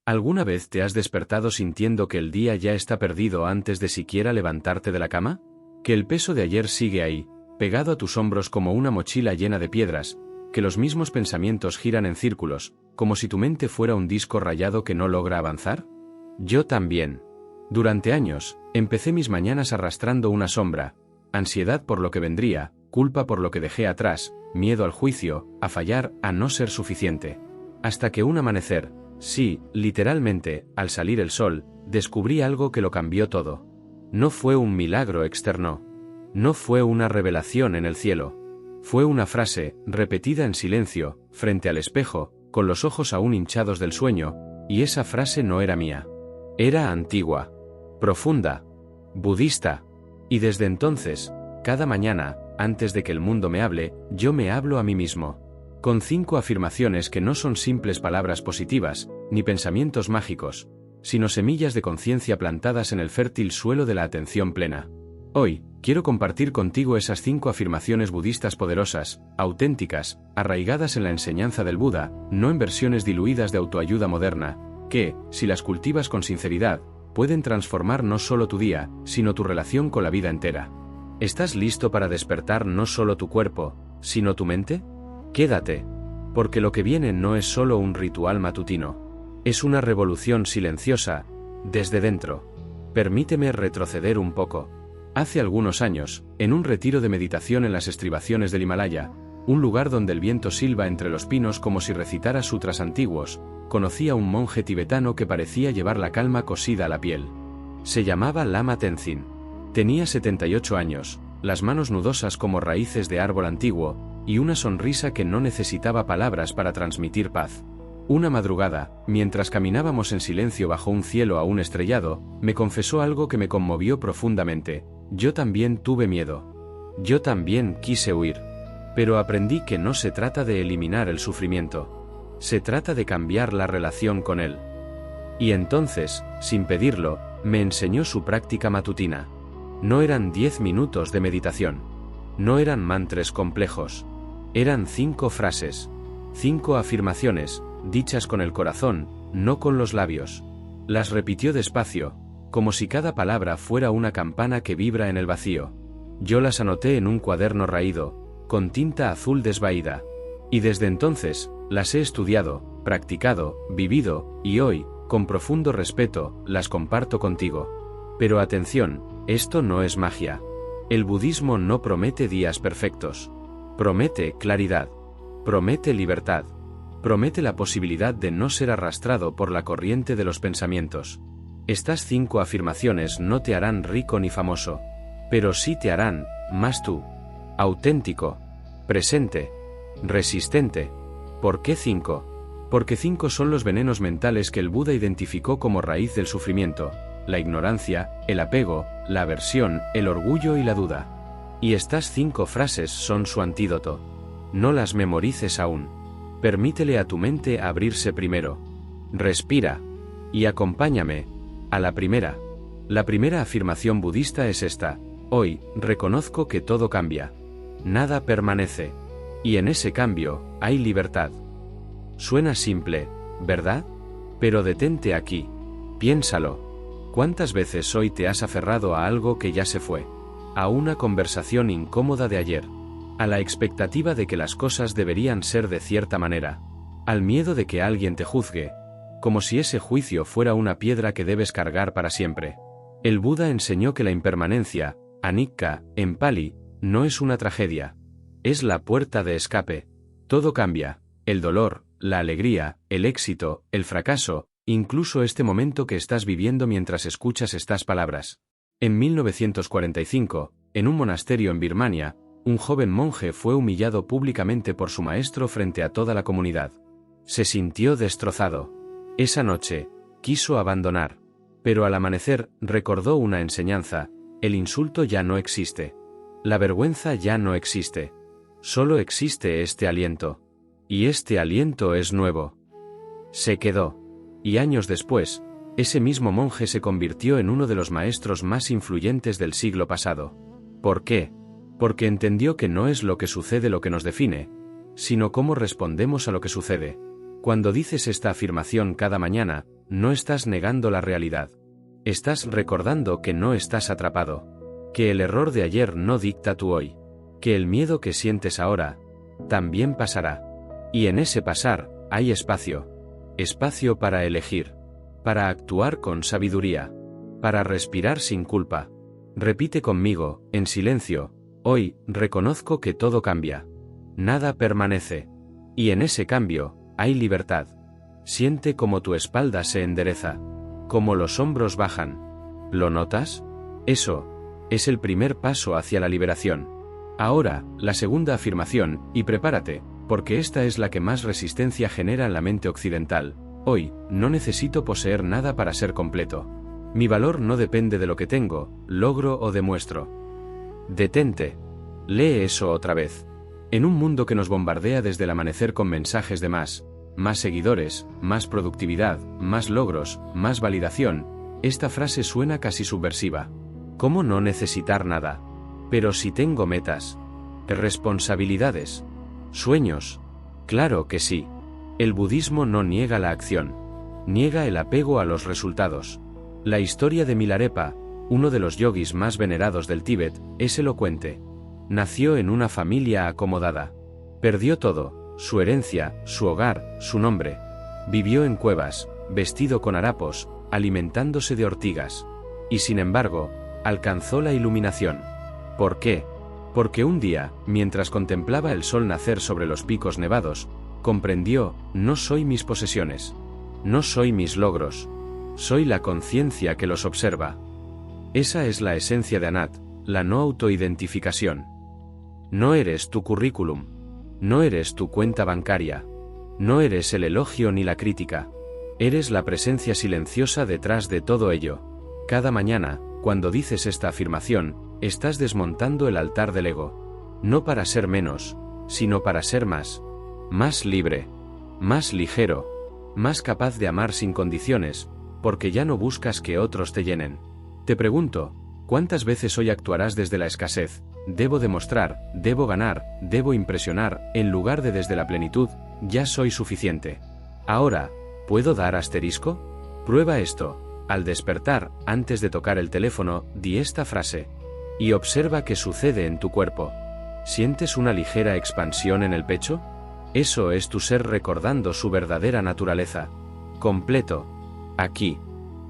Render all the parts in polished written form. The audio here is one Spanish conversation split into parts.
¿Alguna vez te has despertado sintiendo que el día ya está perdido antes de siquiera levantarte de la cama? Que el peso de ayer sigue ahí, pegado a tus hombros como una mochila llena de piedras, que los mismos pensamientos giran en círculos, como si tu mente fuera un disco rayado que no logra avanzar? Yo también. Durante años, empecé mis mañanas arrastrando una sombra, ansiedad por lo que vendría, culpa por lo que dejé atrás, miedo al juicio, a fallar, a no ser suficiente. Hasta que un amanecer, sí, literalmente, al salir el sol, descubrí algo que lo cambió todo. No fue un milagro externo. No fue una revelación en el cielo. Fue una frase, repetida en silencio, frente al espejo, con los ojos aún hinchados del sueño, y esa frase no era mía. Era antigua, profunda, budista, y desde entonces, cada mañana, antes de que el mundo me hable, yo me hablo a mí mismo. Con 5 afirmaciones que no son simples palabras positivas, ni pensamientos mágicos, sino semillas de conciencia plantadas en el fértil suelo de la atención plena. Hoy, quiero compartir contigo esas 5 afirmaciones budistas poderosas, auténticas, arraigadas en la enseñanza del Buda, no en versiones diluidas de autoayuda moderna, que, si las cultivas con sinceridad, pueden transformar no solo tu día, sino tu relación con la vida entera. ¿Estás listo para despertar no solo tu cuerpo, sino tu mente? Quédate, porque lo que viene no es solo un ritual matutino, es una revolución silenciosa, desde dentro. Permíteme retroceder un poco. Hace algunos años, en un retiro de meditación en las estribaciones del Himalaya, un lugar donde el viento silba entre los pinos como si recitara sutras antiguos, conocí a un monje tibetano que parecía llevar la calma cosida a la piel. Se llamaba Lama Tenzin. Tenía 78 años, las manos nudosas como raíces de árbol antiguo, y una sonrisa que no necesitaba palabras para transmitir paz. Una madrugada, mientras caminábamos en silencio bajo un cielo aún estrellado, me confesó algo que me conmovió profundamente. Yo también tuve miedo. Yo también quise huir. Pero aprendí que no se trata de eliminar el sufrimiento. Se trata de cambiar la relación con él. Y entonces, sin pedirlo, me enseñó su práctica matutina. No eran 10 minutos de meditación. No eran mantras complejos. Eran 5 frases. 5 afirmaciones, dichas con el corazón, no con los labios. Las repitió despacio, como si cada palabra fuera una campana que vibra en el vacío. Yo las anoté en un cuaderno raído, con tinta azul desvaída. Y desde entonces, las he estudiado, practicado, vivido, y hoy, con profundo respeto, las comparto contigo. Pero atención, esto no es magia. El budismo no promete días perfectos. Promete claridad. Promete libertad. Promete la posibilidad de no ser arrastrado por la corriente de los pensamientos. Estas 5 afirmaciones no te harán rico ni famoso, pero sí te harán más tú. Auténtico, presente, resistente. ¿Por qué 5? Porque 5 son los venenos mentales que el Buda identificó como raíz del sufrimiento: la ignorancia, el apego, la aversión, el orgullo y la duda. Y estas 5 frases son su antídoto. No las memorices aún. Permítele a tu mente abrirse primero. Respira. Y acompáñame. A la primera. La primera afirmación budista es esta: hoy, reconozco que todo cambia. Nada permanece. Y en ese cambio, hay libertad. Suena simple, ¿verdad? Pero detente aquí. Piénsalo. ¿Cuántas veces hoy te has aferrado a algo que ya se fue? A una conversación incómoda de ayer. A la expectativa de que las cosas deberían ser de cierta manera. Al miedo de que alguien te juzgue. Como si ese juicio fuera una piedra que debes cargar para siempre. El Buda enseñó que la impermanencia, anicca, en Pali, no es una tragedia. Es la puerta de escape. Todo cambia. El dolor, la alegría, el éxito, el fracaso, incluso este momento que estás viviendo mientras escuchas estas palabras. En 1945, en un monasterio en Birmania, un joven monje fue humillado públicamente por su maestro frente a toda la comunidad. Se sintió destrozado. Esa noche, quiso abandonar. Pero al amanecer, recordó una enseñanza: el insulto ya no existe. La vergüenza ya no existe. Solo existe este aliento. Y este aliento es nuevo. Se quedó. Y años después, ese mismo monje se convirtió en uno de los maestros más influyentes del siglo pasado. ¿Por qué? Porque entendió que no es lo que sucede lo que nos define, sino cómo respondemos a lo que sucede. Cuando dices esta afirmación cada mañana, no estás negando la realidad. Estás recordando que no estás atrapado, que el error de ayer no dicta tu hoy, que el miedo que sientes ahora también pasará. Y en ese pasar hay espacio para elegir, para actuar con sabiduría, para respirar sin culpa. Repite conmigo, en silencio: hoy reconozco que todo cambia. Nada permanece. Y en ese cambio hay libertad. Siente cómo tu espalda se endereza, cómo los hombros bajan. ¿Lo notas? Eso es el primer paso hacia la liberación. Ahora, la segunda afirmación, y prepárate, porque esta es la que más resistencia genera en la mente occidental. Hoy, no necesito poseer nada para ser completo. Mi valor no depende de lo que tengo, logro o demuestro. Detente. Lee eso otra vez. En un mundo que nos bombardea desde el amanecer con mensajes de más seguidores, más productividad, más logros, más validación, esta frase suena casi subversiva. ¿Cómo no necesitar nada? Pero si tengo metas, responsabilidades, sueños. Claro que sí. El budismo no niega la acción, niega el apego a los resultados. La historia de Milarepa, uno de los yogis más venerados del Tíbet, es elocuente. Nació en una familia acomodada. Perdió todo: su herencia, su hogar, su nombre. Vivió en cuevas, vestido con harapos, alimentándose de ortigas. Y sin embargo, alcanzó la iluminación. ¿Por qué? Porque un día, mientras contemplaba el sol nacer sobre los picos nevados, comprendió: no soy mis posesiones, no soy mis logros, soy la conciencia que los observa. Esa es la esencia de Anat, la no autoidentificación. No eres tu currículum, no eres tu cuenta bancaria, no eres el elogio ni la crítica, eres la presencia silenciosa detrás de todo ello. Cada mañana, cuando dices esta afirmación, estás desmontando el altar del ego, no para ser menos, sino para ser más libre, más ligero, más capaz de amar sin condiciones, porque ya no buscas que otros te llenen. Te pregunto, ¿cuántas veces hoy actuarás desde la escasez? Debo demostrar, debo ganar, debo impresionar, en lugar de desde la plenitud: ya soy suficiente. Ahora, ¿puedo dar asterisco? Prueba esto. Al despertar, antes de tocar el teléfono, di esta frase. Y observa qué sucede en tu cuerpo. ¿Sientes una ligera expansión en el pecho? Eso es tu ser recordando su verdadera naturaleza. Completo. Aquí.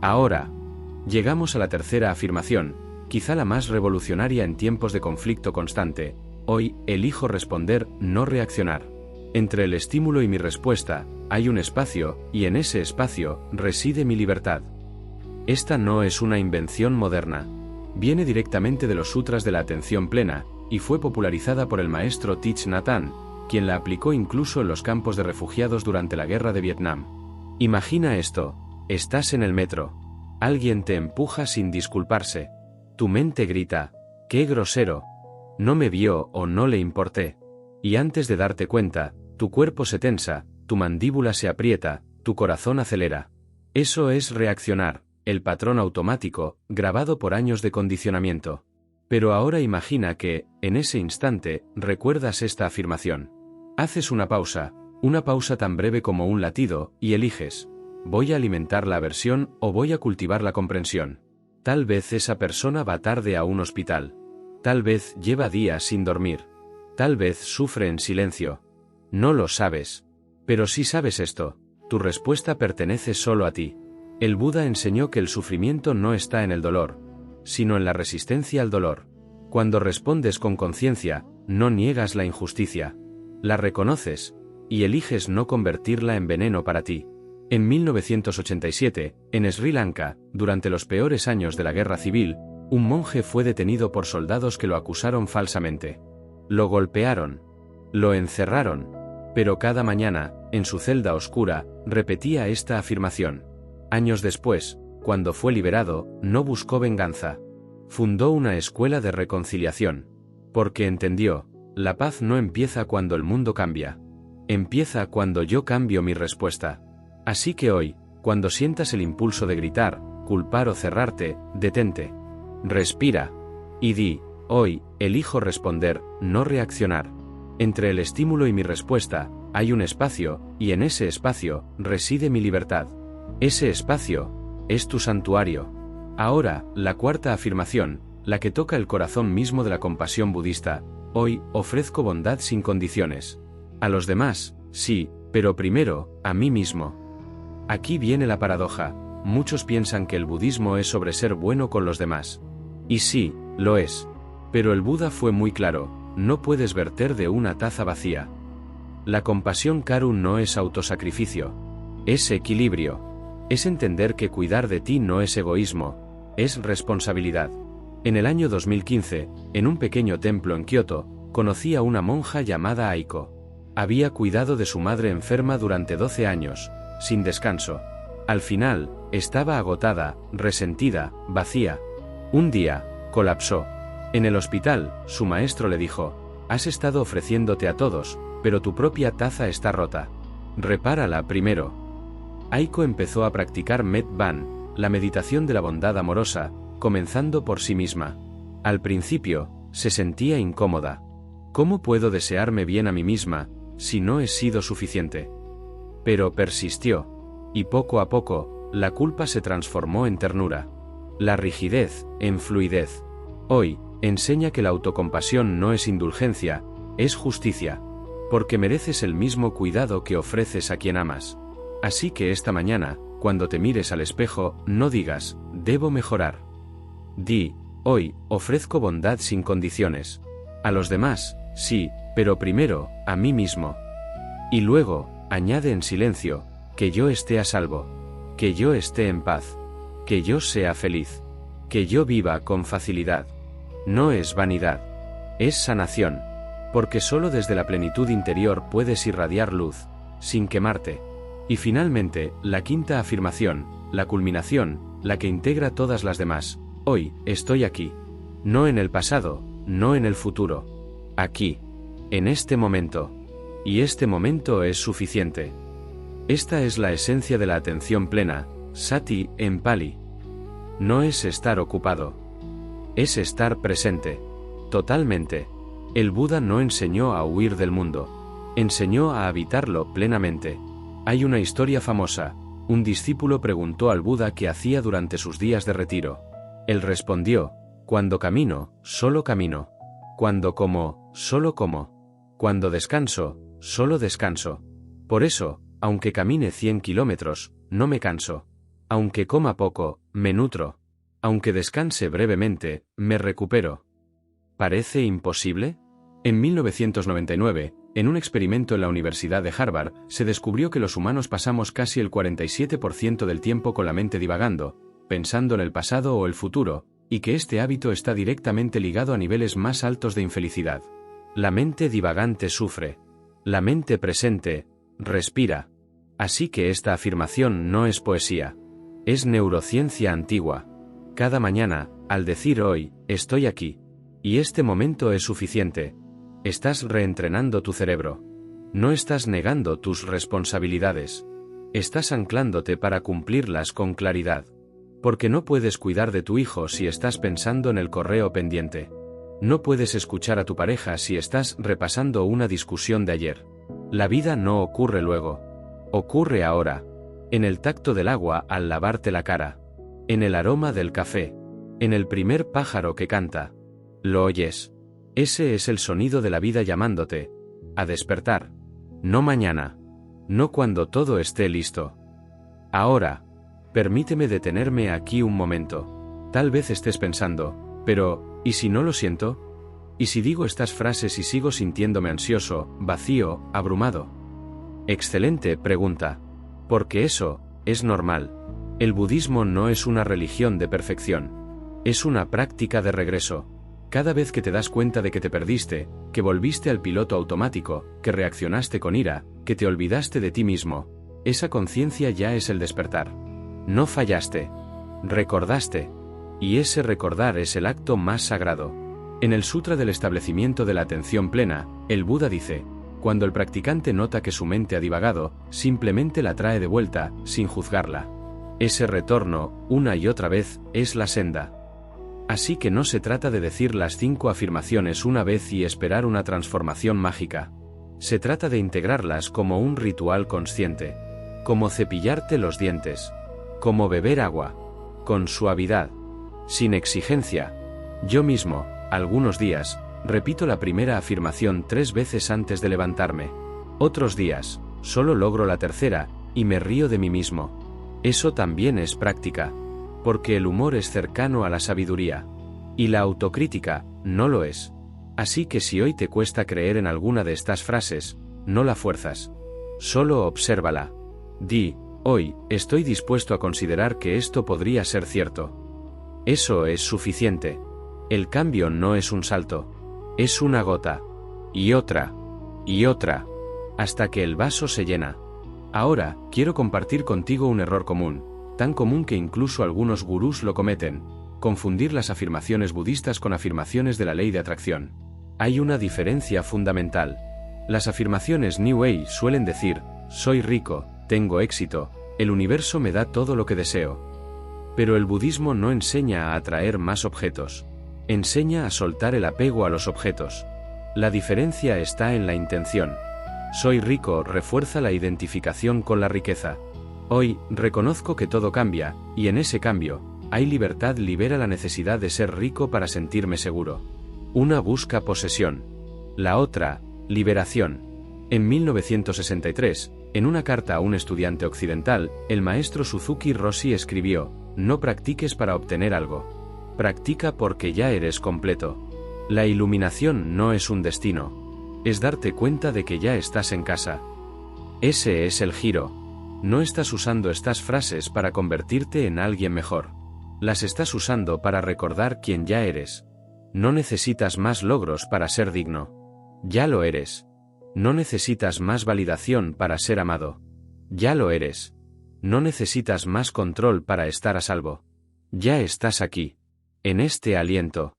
Ahora. Llegamos a la tercera afirmación, quizá la más revolucionaria en tiempos de conflicto constante. Hoy, elijo responder, no reaccionar. Entre el estímulo y mi respuesta, hay un espacio, y en ese espacio, reside mi libertad. Esta no es una invención moderna. Viene directamente de los Sutras de la Atención Plena, y fue popularizada por el maestro Thich Nhat Hanh, quien la aplicó incluso en los campos de refugiados durante la guerra de Vietnam. Imagina esto: estás en el metro. Alguien te empuja sin disculparse. Tu mente grita: ¡qué grosero! No me vio o no le importé. Y antes de darte cuenta, tu cuerpo se tensa, tu mandíbula se aprieta, tu corazón acelera. Eso es reaccionar, el patrón automático, grabado por años de condicionamiento. Pero ahora imagina que, en ese instante, recuerdas esta afirmación. Haces una pausa tan breve como un latido, y eliges: ¿voy a alimentar la aversión o voy a cultivar la comprensión? Tal vez esa persona va tarde a un hospital. Tal vez lleva días sin dormir. Tal vez sufre en silencio. No lo sabes. Pero sí sabes esto: tu respuesta pertenece solo a ti. El Buda enseñó que el sufrimiento no está en el dolor, sino en la resistencia al dolor. Cuando respondes con conciencia, no niegas la injusticia. La reconoces, y eliges no convertirla en veneno para ti. En 1987, en Sri Lanka, durante los peores años de la guerra civil, un monje fue detenido por soldados que lo acusaron falsamente. Lo golpearon. Lo encerraron. Pero cada mañana, en su celda oscura, repetía esta afirmación. Años después, cuando fue liberado, no buscó venganza. Fundó una escuela de reconciliación. Porque entendió: la paz no empieza cuando el mundo cambia. Empieza cuando yo cambio mi respuesta. Así que hoy, cuando sientas el impulso de gritar, culpar o cerrarte, detente. Respira. Y di: hoy, elijo responder, no reaccionar. Entre el estímulo y mi respuesta, hay un espacio, y en ese espacio, reside mi libertad. Ese espacio es tu santuario. Ahora, la cuarta afirmación, la que toca el corazón mismo de la compasión budista: hoy, ofrezco bondad sin condiciones. A los demás, sí, pero primero, a mí mismo. Aquí viene la paradoja: muchos piensan que el budismo es sobre ser bueno con los demás. Y sí, lo es. Pero el Buda fue muy claro: no puedes verter de una taza vacía. La compasión Karu no es autosacrificio. Es equilibrio. Es entender que cuidar de ti no es egoísmo, es responsabilidad. En el año 2015, en un pequeño templo en Kioto, conocí a una monja llamada Aiko. Había cuidado de su madre enferma durante 12 años, sin descanso. Al final, estaba agotada, resentida, vacía. Un día, colapsó. En el hospital, su maestro le dijo: has estado ofreciéndote a todos, pero tu propia taza está rota. Repárala primero. Aiko empezó a practicar Medban, la meditación de la bondad amorosa, comenzando por sí misma. Al principio, se sentía incómoda. ¿Cómo puedo desearme bien a mí misma, si no he sido suficiente? Pero persistió. Y poco a poco, la culpa se transformó en ternura. La rigidez, en fluidez. Hoy, enseña que la autocompasión no es indulgencia, es justicia. Porque mereces el mismo cuidado que ofreces a quien amas. Así que esta mañana, cuando te mires al espejo, no digas: debo mejorar. Di: hoy, ofrezco bondad sin condiciones. A los demás, sí, pero primero, a mí mismo. Y luego, añade en silencio: que yo esté a salvo. Que yo esté en paz. Que yo sea feliz. Que yo viva con facilidad. No es vanidad. Es sanación. Porque solo desde la plenitud interior puedes irradiar luz, sin quemarte. Y finalmente, la quinta afirmación, la culminación, la que integra todas las demás: hoy, estoy aquí. No en el pasado, no en el futuro. Aquí. En este momento. Y este momento es suficiente. Esta es la esencia de la atención plena, sati, en Pali. No es estar ocupado. Es estar presente. Totalmente. El Buda no enseñó a huir del mundo. Enseñó a habitarlo plenamente. Hay una historia famosa. Un discípulo preguntó al Buda qué hacía durante sus días de retiro. Él respondió: cuando camino, solo camino. Cuando como, solo como. Cuando descanso, solo descanso. Por eso, aunque camine 100 kilómetros, no me canso. Aunque coma poco, me nutro. Aunque descanse brevemente, me recupero. ¿Parece imposible? En 1999, en un experimento en la Universidad de Harvard, se descubrió que los humanos pasamos casi el 47% del tiempo con la mente divagando, pensando en el pasado o el futuro, y que este hábito está directamente ligado a niveles más altos de infelicidad. La mente divagante sufre. La mente presente respira. Así que esta afirmación no es poesía. Es neurociencia antigua. Cada mañana, al decir hoy, estoy aquí. Y este momento es suficiente. Estás reentrenando tu cerebro. No estás negando tus responsabilidades. Estás anclándote para cumplirlas con claridad. Porque no puedes cuidar de tu hijo si estás pensando en el correo pendiente. No puedes escuchar a tu pareja si estás repasando una discusión de ayer. La vida no ocurre luego. Ocurre ahora. En el tacto del agua al lavarte la cara. En el aroma del café. En el primer pájaro que canta. ¿Lo oyes? Ese es el sonido de la vida llamándote. A despertar. No mañana. No cuando todo esté listo. Ahora. Permíteme detenerme aquí un momento. Tal vez estés pensando: pero, ¿y si no lo siento? ¿Y si digo estas frases y sigo sintiéndome ansioso, vacío, abrumado? Excelente pregunta. Porque eso es normal. El budismo no es una religión de perfección. Es una práctica de regreso. Cada vez que te das cuenta de que te perdiste, que volviste al piloto automático, que reaccionaste con ira, que te olvidaste de ti mismo, esa conciencia ya es el despertar. No fallaste. Recordaste. Y ese recordar es el acto más sagrado. En el Sutra del Establecimiento de la Atención Plena, el Buda dice: cuando el practicante nota que su mente ha divagado, simplemente la trae de vuelta, sin juzgarla. Ese retorno, una y otra vez, es la senda. Así que no se trata de decir las 5 afirmaciones una vez y esperar una transformación mágica. Se trata de integrarlas como un ritual consciente. Como cepillarte los dientes. como beber agua, con suavidad, sin exigencia. Yo mismo, algunos días, repito la primera afirmación 3 veces antes de levantarme. Otros días, solo logro la tercera, y me río de mí mismo. Eso también es práctica, porque el humor es cercano a la sabiduría. Y la autocrítica, no lo es. Así que si hoy te cuesta creer en alguna de estas frases, no la fuerzas. Solo obsérvala. Di, hoy, estoy dispuesto a considerar que esto podría ser cierto. Eso es suficiente. El cambio no es un salto. Es una gota. Y otra. Y otra. Hasta que el vaso se llena. Ahora, quiero compartir contigo un error común, tan común que incluso algunos gurús lo cometen: confundir las afirmaciones budistas con afirmaciones de la ley de atracción. Hay una diferencia fundamental. Las afirmaciones New Age suelen decir, soy rico, tengo éxito, el universo me da todo lo que deseo. Pero el budismo no enseña a atraer más objetos. Enseña a soltar el apego a los objetos. La diferencia está en la intención. Soy rico refuerza la identificación con la riqueza. Hoy, reconozco que todo cambia, y en ese cambio, hay libertad libera la necesidad de ser rico para sentirme seguro. Una busca posesión. La otra, liberación. En 1963, en una carta a un estudiante occidental, el maestro Suzuki Roshi escribió, no practiques para obtener algo. Practica porque ya eres completo. La iluminación no es un destino. Es darte cuenta de que ya estás en casa. Ese es el giro. No estás usando estas frases para convertirte en alguien mejor. Las estás usando para recordar quién ya eres. No necesitas más logros para ser digno. Ya lo eres. No necesitas más validación para ser amado. Ya lo eres. No necesitas más control para estar a salvo. Ya estás aquí. En este aliento.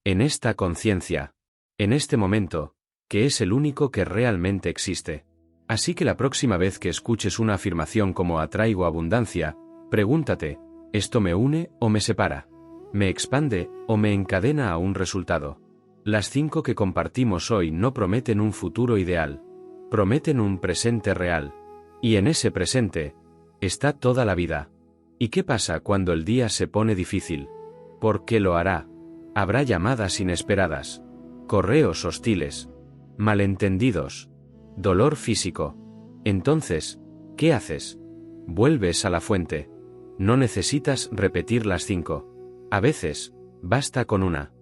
En esta conciencia. En este momento, que es el único que realmente existe. Así que la próxima vez que escuches una afirmación como atraigo abundancia, pregúntate, ¿esto me une o me separa? ¿Me expande o me encadena a un resultado? Las 5 que compartimos hoy no prometen un futuro ideal. Prometen un presente real. Y en ese presente, está toda la vida. ¿Y qué pasa cuando el día se pone difícil? ¿Por qué lo hará? Habrá llamadas inesperadas. Correos hostiles. Malentendidos. Dolor físico. Entonces, ¿qué haces? Vuelves a la fuente. No necesitas repetir las 5. A veces, basta con una.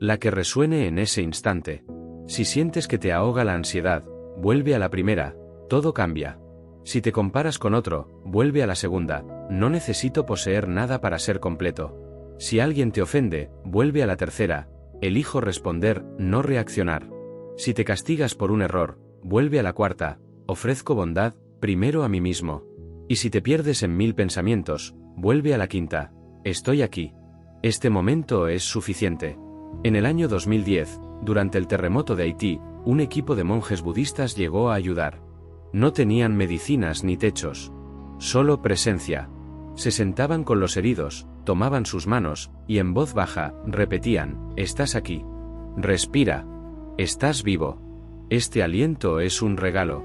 La que resuene en ese instante. Si sientes que te ahoga la ansiedad, vuelve a la primera, todo cambia. Si te comparas con otro, vuelve a la segunda, no necesito poseer nada para ser completo. Si alguien te ofende, vuelve a la tercera, elijo responder, no reaccionar. Si te castigas por un error, vuelve a la cuarta, ofrezco bondad, primero a mí mismo. Y si te pierdes en 1000 pensamientos, vuelve a la quinta, estoy aquí. Este momento es suficiente. En el año 2010, durante el terremoto de Haití, un equipo de monjes budistas llegó a ayudar. No tenían medicinas ni techos. Solo presencia. Se sentaban con los heridos, tomaban sus manos, y en voz baja, repetían, estás aquí. Respira. Estás vivo. Este aliento es un regalo.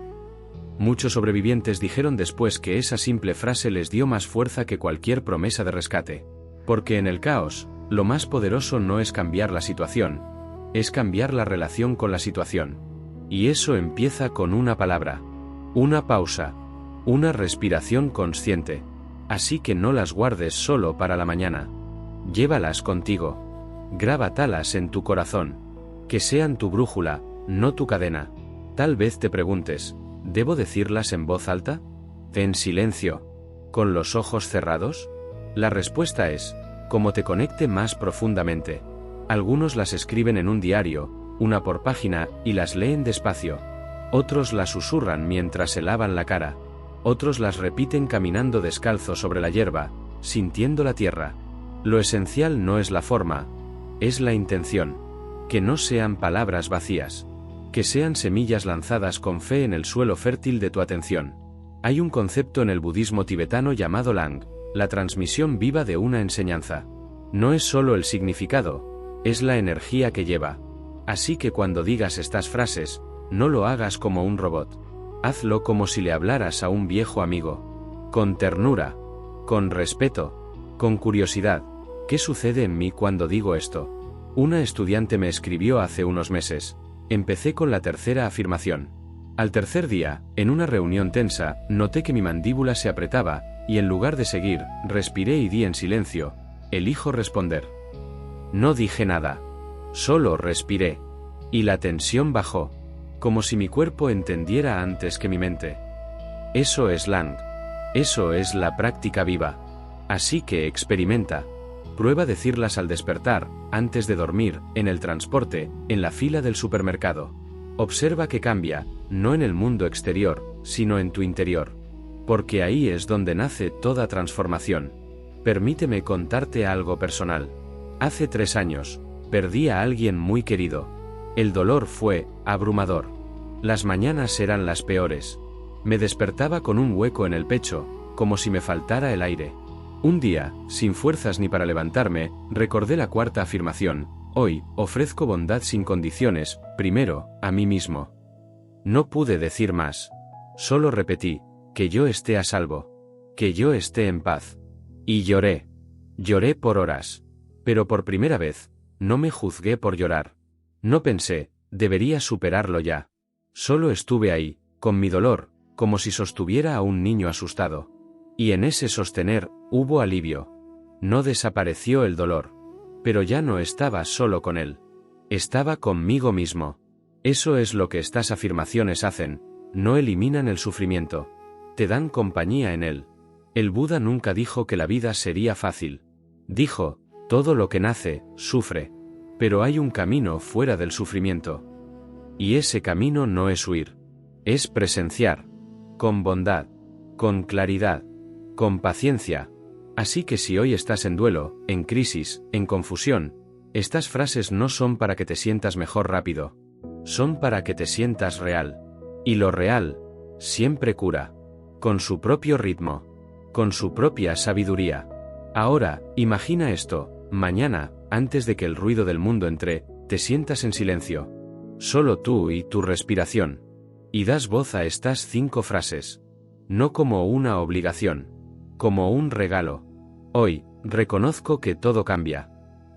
Muchos sobrevivientes dijeron después que esa simple frase les dio más fuerza que cualquier promesa de rescate. Porque en el caos, lo más poderoso no es cambiar la situación, es cambiar la relación con la situación. Y eso empieza con una palabra, una pausa, una respiración consciente. Así que no las guardes solo para la mañana. Llévalas contigo. Grábatalas en tu corazón. Que sean tu brújula, no tu cadena. Tal vez te preguntes, ¿debo decirlas en voz alta? ¿En silencio? ¿Con los ojos cerrados? La respuesta es, como te conecte más profundamente. Algunos las escriben en un diario, una por página, y las leen despacio. Otros las susurran mientras se lavan la cara. Otros las repiten caminando descalzo sobre la hierba, sintiendo la tierra. Lo esencial no es la forma, es la intención. Que no sean palabras vacías. Que sean semillas lanzadas con fe en el suelo fértil de tu atención. Hay un concepto en el budismo tibetano llamado Lang, la transmisión viva de una enseñanza. No es solo el significado, es la energía que lleva. Así que cuando digas estas frases, no lo hagas como un robot. Hazlo como si le hablaras a un viejo amigo. Con ternura. con respeto, con curiosidad. ¿Qué sucede en mí cuando digo esto? Una estudiante me escribió hace unos meses. Empecé con la tercera afirmación. Al tercer día, en una reunión tensa, noté que mi mandíbula se apretaba, y en lugar de seguir, respiré y di en silencio, elijo responder. No dije nada. Solo respiré. Y la tensión bajó. Como si mi cuerpo entendiera antes que mi mente. Eso es Lang. Eso es la práctica viva. Así que experimenta. Prueba decirlas al despertar, antes de dormir, en el transporte, en la fila del supermercado. Observa que cambia, no en el mundo exterior, sino en tu interior. Porque ahí es donde nace toda transformación. Permíteme contarte algo personal. Hace 3 años, perdí a alguien muy querido. El dolor fue abrumador. Las mañanas eran las peores. Me despertaba con un hueco en el pecho, como si me faltara el aire. Un día, sin fuerzas ni para levantarme, recordé la cuarta afirmación. Hoy, ofrezco bondad sin condiciones, primero, a mí mismo. No pude decir más. Solo repetí, que yo esté a salvo. Que yo esté en paz. Y lloré. Lloré por horas. Pero por primera vez, no me juzgué por llorar. No pensé, debería superarlo ya. Solo estuve ahí, con mi dolor, como si sostuviera a un niño asustado. Y en ese sostener, hubo alivio. No desapareció el dolor. Pero ya no estaba solo con él. Estaba conmigo mismo. Eso es lo que estas afirmaciones hacen, no eliminan el sufrimiento. Te dan compañía en él. El Buda nunca dijo que la vida sería fácil. Dijo, todo lo que nace, sufre. Pero hay un camino fuera del sufrimiento. Y ese camino no es huir. Es presenciar. Con bondad. Con claridad. Con paciencia. Así que si hoy estás en duelo, en crisis, en confusión, estas frases no son para que te sientas mejor rápido. Son para que te sientas real. Y lo real, siempre cura. Con su propio ritmo. Con su propia sabiduría. Ahora, imagina esto, mañana, antes de que el ruido del mundo entre, te sientas en silencio. Solo tú y tu respiración. Y das voz a estas 5 frases. No como una obligación. Como un regalo. Hoy, reconozco que todo cambia.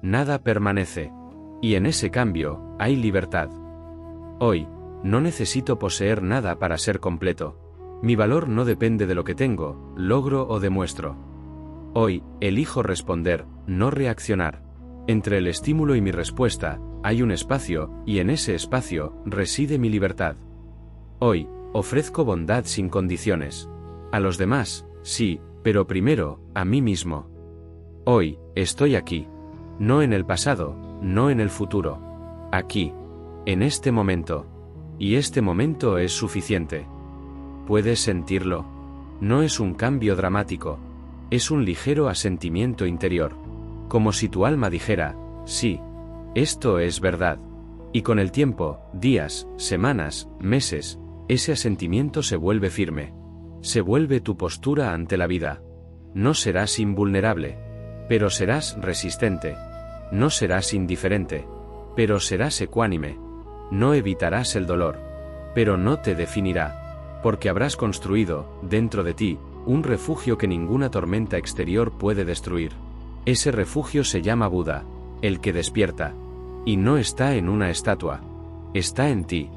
Nada permanece. Y en ese cambio, hay libertad. Hoy, no necesito poseer nada para ser completo. Mi valor no depende de lo que tengo, logro o demuestro. Hoy, elijo responder, no reaccionar. Entre el estímulo y mi respuesta, hay un espacio, y en ese espacio, reside mi libertad. Hoy, ofrezco bondad sin condiciones. A los demás, sí, pero primero, a mí mismo. Hoy, estoy aquí. No en el pasado, no en el futuro. Aquí. En este momento. Y este momento es suficiente. ¿Puedes sentirlo? No es un cambio dramático. Es un ligero asentimiento interior. Como si tu alma dijera, sí, esto es verdad. Y con el tiempo, días, semanas, meses, ese asentimiento se vuelve firme. Se vuelve tu postura ante la vida. No serás invulnerable. Pero serás resistente. No serás indiferente. Pero serás ecuánime. No evitarás el dolor. Pero no te definirá. Porque habrás construido, dentro de ti, un refugio que ninguna tormenta exterior puede destruir. Ese refugio se llama Buda, el que despierta. Y no está en una estatua. Está en ti.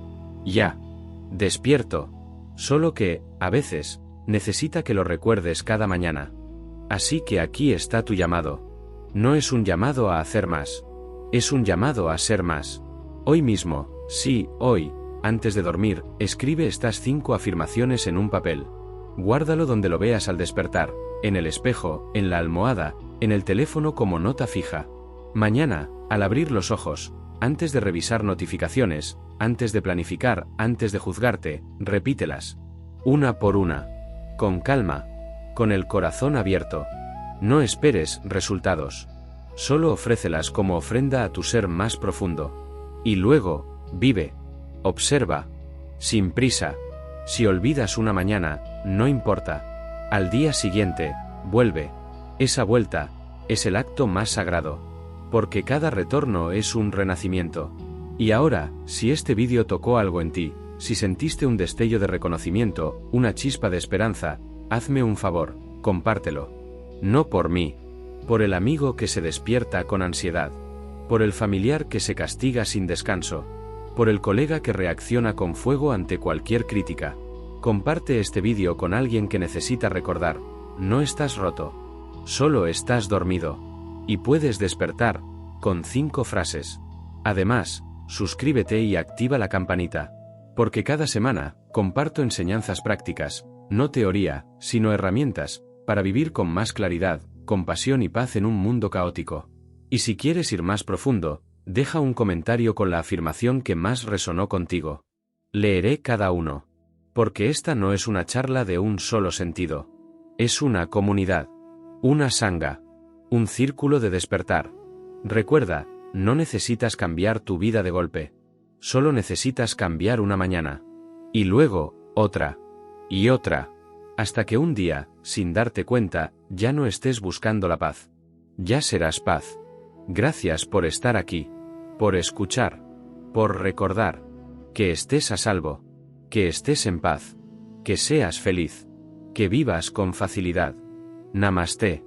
Ya. Despierto. Solo que, a veces, necesita que lo recuerdes cada mañana. Así que aquí está tu llamado. No es un llamado a hacer más. Es un llamado a ser más. Hoy mismo, sí, hoy, antes de dormir, escribe estas 5 afirmaciones en un papel. Guárdalo donde lo veas al despertar, en el espejo, en la almohada, en el teléfono como nota fija. Mañana, al abrir los ojos, antes de revisar notificaciones, antes de planificar, antes de juzgarte, repítelas. Una por una. Con calma. Con el corazón abierto. No esperes resultados. Solo ofrécelas como ofrenda a tu ser más profundo. Y luego, vive. Observa. Sin prisa. Si olvidas una mañana, no importa. Al día siguiente, vuelve. Esa vuelta, es el acto más sagrado. Porque cada retorno es un renacimiento. Y ahora, si este vídeo tocó algo en ti, si sentiste un destello de reconocimiento, una chispa de esperanza, hazme un favor, compártelo. No por mí. Por el amigo que se despierta con ansiedad. Por el familiar que se castiga sin descanso. Por el colega que reacciona con fuego ante cualquier crítica. Comparte este vídeo con alguien que necesita recordar: no estás roto. Solo estás dormido. Y puedes despertar, con 5 frases. Además, suscríbete y activa la campanita. Porque cada semana, comparto enseñanzas prácticas, no teoría, sino herramientas, para vivir con más claridad, compasión y paz en un mundo caótico. Y si quieres ir más profundo, deja un comentario con la afirmación que más resonó contigo. Leeré cada uno. Porque esta no es una charla de un solo sentido. Es una comunidad. Una sangha. Un círculo de despertar. Recuerda, no necesitas cambiar tu vida de golpe. Solo necesitas cambiar una mañana. Y luego, otra. Y otra. Hasta que un día, sin darte cuenta, ya no estés buscando la paz. Ya serás paz. Gracias por estar aquí. Por escuchar. Por recordar. Que estés a salvo. Que estés en paz. Que seas feliz. Que vivas con facilidad. Namaste.